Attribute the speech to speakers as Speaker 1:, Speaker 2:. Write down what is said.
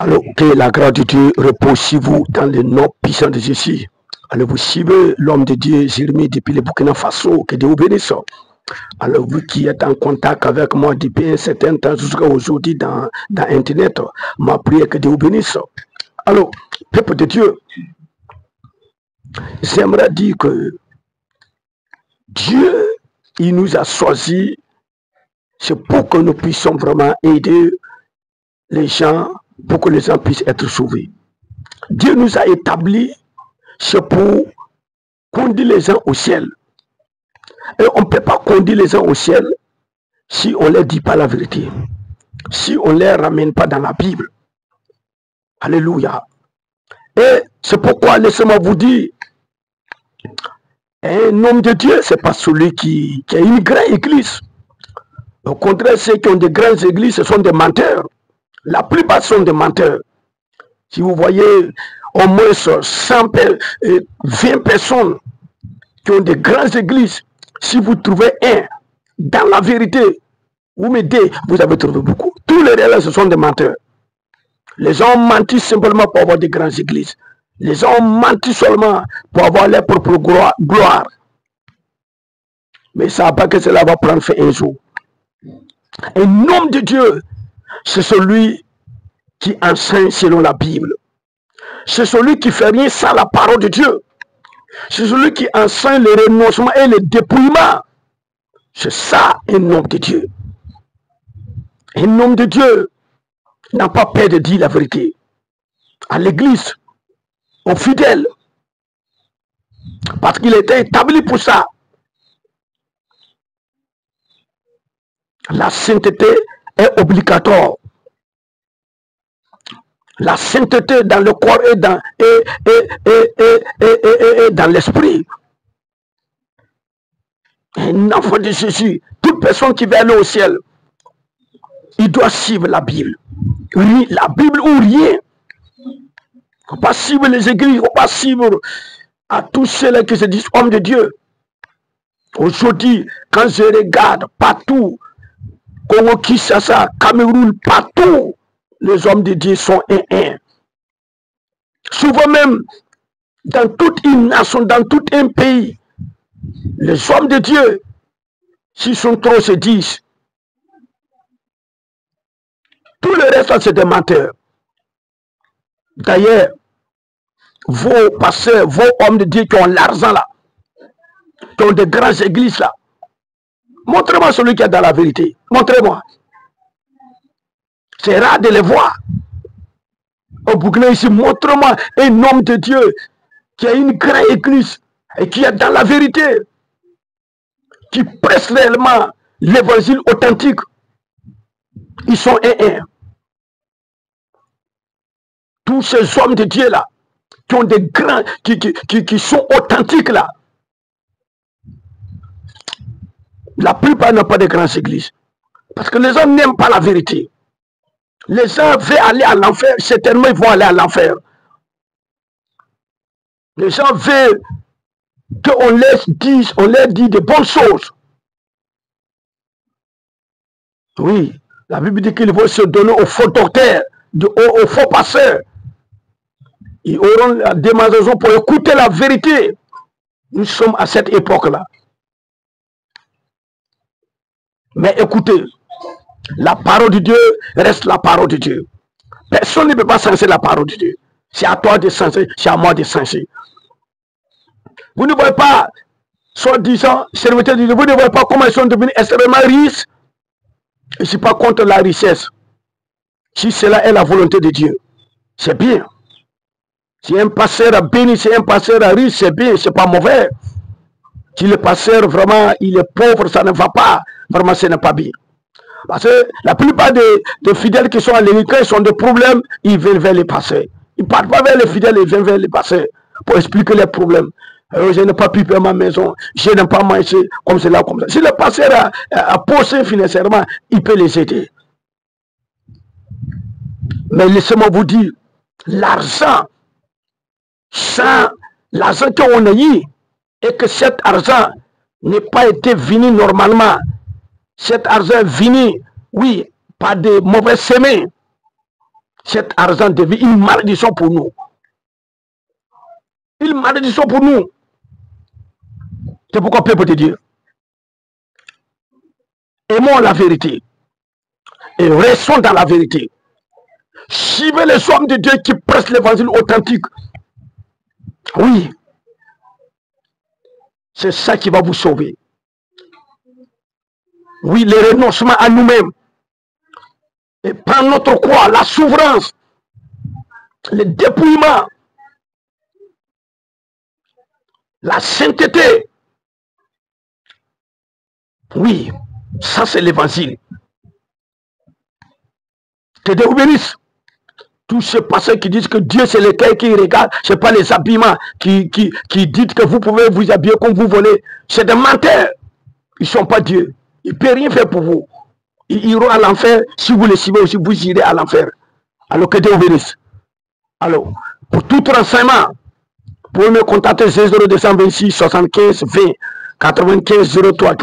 Speaker 1: Alors, que la grâce de Dieu repose sur vous dans le nom puissant de Jésus. Alors, vous suivez l'homme de Dieu, Jérémie, depuis le Burkina Faso, que Dieu vous bénisse. Alors, vous qui êtes en contact avec moi depuis un certain temps, jusqu'à aujourd'hui dans Internet, ma prière que Dieu vous bénisse. Alors, peuple de Dieu, j'aimerais dire que Dieu, il nous a choisis, c'est pour que nous puissions vraiment aider les gens, pour que les gens puissent être sauvés. Dieu nous a établis, c'est pour conduire les gens au ciel. Et on ne peut pas conduire les gens au ciel si on ne leur dit pas la vérité, si on ne les ramène pas dans la Bible. Alléluia. Et c'est pourquoi, laissez-moi vous dire, un homme de Dieu, ce n'est pas celui qui a une grande église. Au contraire, ceux qui ont de grandes églises, ce sont des menteurs. La plupart sont des menteurs. Si vous voyez au moins 20 personnes qui ont de grandes églises, si vous trouvez un dans la vérité, vous m'aidez, vous avez trouvé beaucoup. Tous les rêves, ce sont des menteurs. Les gens ont menti simplement pour avoir de grandes églises. Les gens ont menti seulement pour avoir leur propre gloire. Mais ça ne va pas que cela va prendre fin un jour. Un homme de Dieu, c'est celui qui enseigne selon la Bible. C'est celui qui fait rien sans la parole de Dieu. C'est celui qui enseigne le renoncement et le dépouillement. C'est ça un homme de Dieu. Un homme de Dieu n'a pas peur de dire la vérité à l'église, aux fidèles, parce qu'il était établi pour ça. La sainteté est obligatoire. La sainteté dans le corps et dans l'esprit. Un enfant de Jésus, toute personne qui veut aller au ciel, il doit suivre la Bible. La Bible ou rien. Il ne faut pas suivre les églises, il ne faut pas suivre à tous ceux qui se disent hommes de Dieu. Aujourd'hui, quand je regarde partout, Congo, Kinshasa, Cameroun, partout, les hommes de Dieu sont un. Souvent même, dans toute une nation, dans tout un pays, les hommes de Dieu, s'ils sont trop, se disent. Tout le reste, c'est des menteurs. D'ailleurs, vos pasteurs, vos hommes de Dieu qui ont l'argent là, qui ont de grandes églises là, montrez-moi celui qui est dans la vérité. Montrez-moi. C'est rare de les voir. Au Burkina ici, montre-moi un homme de Dieu qui a une grande église et qui est dans la vérité, qui presse réellement l'évangile authentique. Ils sont un. Tous ces hommes de Dieu là, qui ont des grands, qui sont authentiques là, la plupart n'ont pas de grandes églises. Parce que les gens n'aiment pas la vérité. Les gens veulent aller à l'enfer, certainement ils vont aller à l'enfer. Les gens veulent qu'on leur dise de bonnes choses. Oui, la Bible dit qu'il faut se donner aux faux docteurs, aux faux pasteurs. Ils auront la démonstration pour écouter la vérité. Nous sommes à cette époque-là. Mais écoutez, la parole de Dieu reste la parole de Dieu. Personne ne peut pas censurer la parole de Dieu. C'est à toi de censurer, c'est à moi de censurer. Vous ne voyez pas, soi-disant, serviteurs de Dieu, vous ne voyez pas comment ils sont devenus extrêmement riches. Je ne suis pas contre la richesse. Si cela est la volonté de Dieu, c'est bien. Si un pasteur béni, si un pasteur riche, c'est bien, c'est pas mauvais. Si le pasteur vraiment, il est pauvre, ça ne va pas. Vraiment, ce n'est pas bien. Parce que la plupart des fidèles qui sont à l'église, quand ils ont des problèmes, ils viennent vers les pasteurs. Ils ne partent pas vers les fidèles, ils viennent vers les pasteurs pour expliquer les problèmes. Je n'ai pas pu payer ma maison, je n'ai pas mangé comme cela, comme ça. Si le pasteur a posé financièrement, il peut les aider. Mais laissez-moi vous dire, l'argent, sans l'argent qu'on a eu, et que cet argent n'ait pas été venu normalement, cet argent est venu, oui, par des mauvais semins. Cet argent devient une malédiction pour nous. Une malédiction pour nous. C'est pourquoi, peuple de Dieu, aimons la vérité et restons dans la vérité. Suivez les hommes de Dieu qui prêchent l'évangile authentique. Oui, c'est ça qui va vous sauver. Oui, le renoncement à nous-mêmes et prendre notre croix, la souffrance, le dépouillement, la sainteté. Oui, ça c'est l'évangile. Que Dieu vous bénisse. Tous ces pasteurs qui disent que Dieu c'est le cœur qui regarde, ce n'est pas les habillements qui disent que vous pouvez vous habiller comme vous voulez. C'est des menteurs. Ils ne sont pas Dieu. Ils ne peuvent rien faire pour vous. Ils iront à l'enfer. Si vous les suivez aussi, vous irez à l'enfer. Alors que Dieu vous bénisse. Alors, pour tout renseignement, vous pouvez me contacter 0226 75 20 95 03.